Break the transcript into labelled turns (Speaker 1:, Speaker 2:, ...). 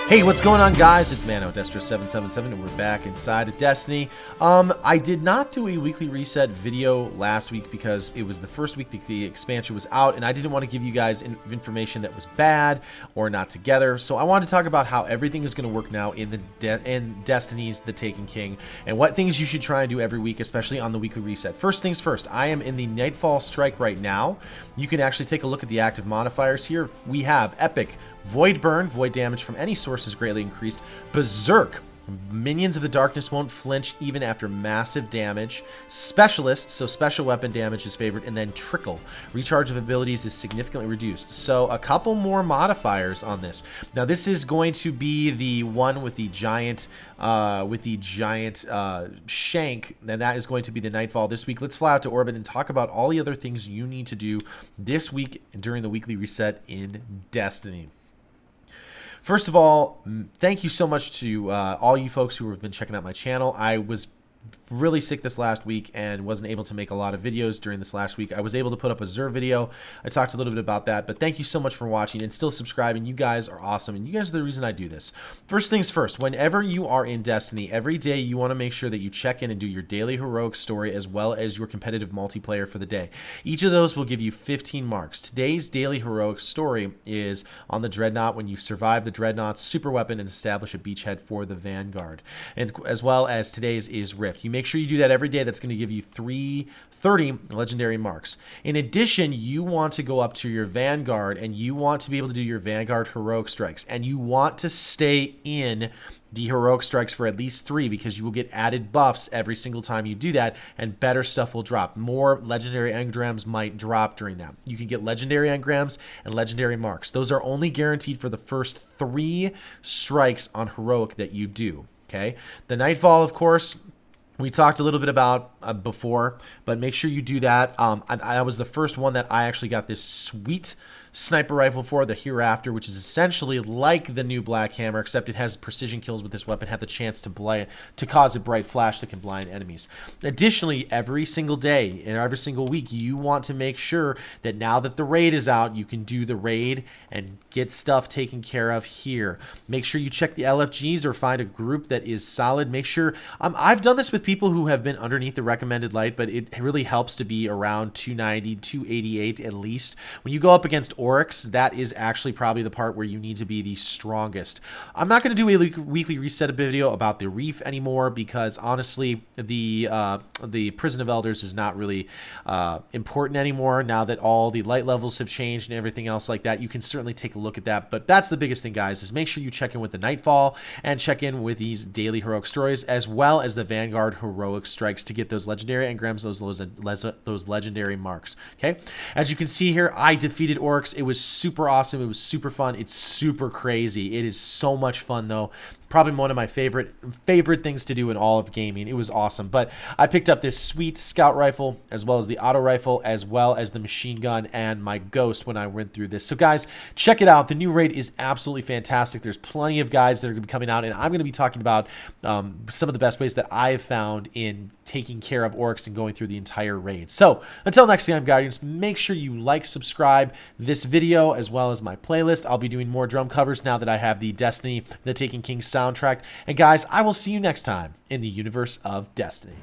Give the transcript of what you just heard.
Speaker 1: Hey, what's going on, guys? It's Mano, Destro777, and we're back inside of Destiny. I did not do a weekly reset video last week because it was the first week that the expansion was out, and I didn't want to give you guys information that was bad or not together. So I wanted to talk about how everything is going to work now in Destiny's The Taken King, and what things you should try and do every week, especially on the weekly reset. First things first, I am in the Nightfall strike right now. You can actually take a look at the active modifiers here. We have Epic, Void Burn, void damage from any source is greatly increased. Berserk, minions of the darkness won't flinch even after massive damage. Specialist, so special weapon damage is favored. And then Trickle, recharge of abilities is significantly reduced. So a couple more modifiers on this. Now this is going to be the one with the giant shank, and that is going to be the Nightfall this week. Let's fly out to orbit and talk about all the other things you need to do this week during the weekly reset in Destiny. First of all, thank you so much to all you folks who have been checking out my channel. I was really sick this last week and wasn't able to make a lot of videos during this last week. I was able to put up a S.A.B.E.R video. I talked a little bit about that, but thank you so much for watching and still subscribing. You guys are awesome, and you guys are the reason I do this. First things first, whenever you are in Destiny, every day you want to make sure that you check in and do your daily heroic story as well as your competitive multiplayer for the day. Each of those will give you 15 marks. Today's daily heroic story is on the Dreadnought, when you survive the Dreadnought's super weapon and establish a beachhead for the Vanguard. And as well as today's is Rift. You make sure you do that every day. That's going to give you 30 legendary marks. In addition, you want to go up to your Vanguard and you want to be able to do your Vanguard heroic strikes, and you want to stay in the heroic strikes for at least 3, because you will get added buffs every single time you do that, and better stuff will drop. More legendary engrams might drop during that. You can get legendary engrams and legendary marks. Those are only guaranteed for the first 3 strikes on heroic that you do. Okay, the Nightfall, of course, we talked a little bit about before, but make sure you do that. I was the first one that I actually got this sweet sniper rifle for, the Hereafter, which is essentially like the new Black Hammer, except it has precision kills with this weapon, have the chance to cause a bright flash that can blind enemies. Additionally, every single day and every single week, you want to make sure that now that the raid is out, you can do the raid and get stuff taken care of here. Make sure you check the LFGs or find a group that is solid. Make sure, I've done this with people who have been underneath the recommended light, but it really helps to be around 290, 288 at least. When you go up against Oryx, that is actually probably the part where you need to be the strongest. I'm not going to do a weekly reset video about the Reef anymore, because honestly, the Prison of Elders is not really important anymore now that all the light levels have changed and everything else like that. You can certainly take a look at that, but that's the biggest thing, guys, is make sure you check in with the Nightfall and check in with these daily heroic stories, as well as the Vanguard heroic strikes, to get those legendary engrams, those legendary marks. Okay, as you can see here, I defeated Oryx. It was super awesome. It was super fun. It's super crazy. It is so much fun, though. Probably one of my favorite things to do in all of gaming. It was awesome. But I picked up this sweet scout rifle, as well as the auto rifle, as well as the machine gun and my ghost when I went through this. So guys, check it out. The new raid is absolutely fantastic. There's plenty of guys that are going to be coming out, and I'm going to be talking about some of the best ways that I have found in taking care of Oryx and going through the entire raid. So until next time, Guardians, make sure you like, subscribe this video, as well as my playlist. I'll be doing more drum covers now that I have the Destiny The Taken King soundtrack. And guys, I will see you next time in the universe of Destiny.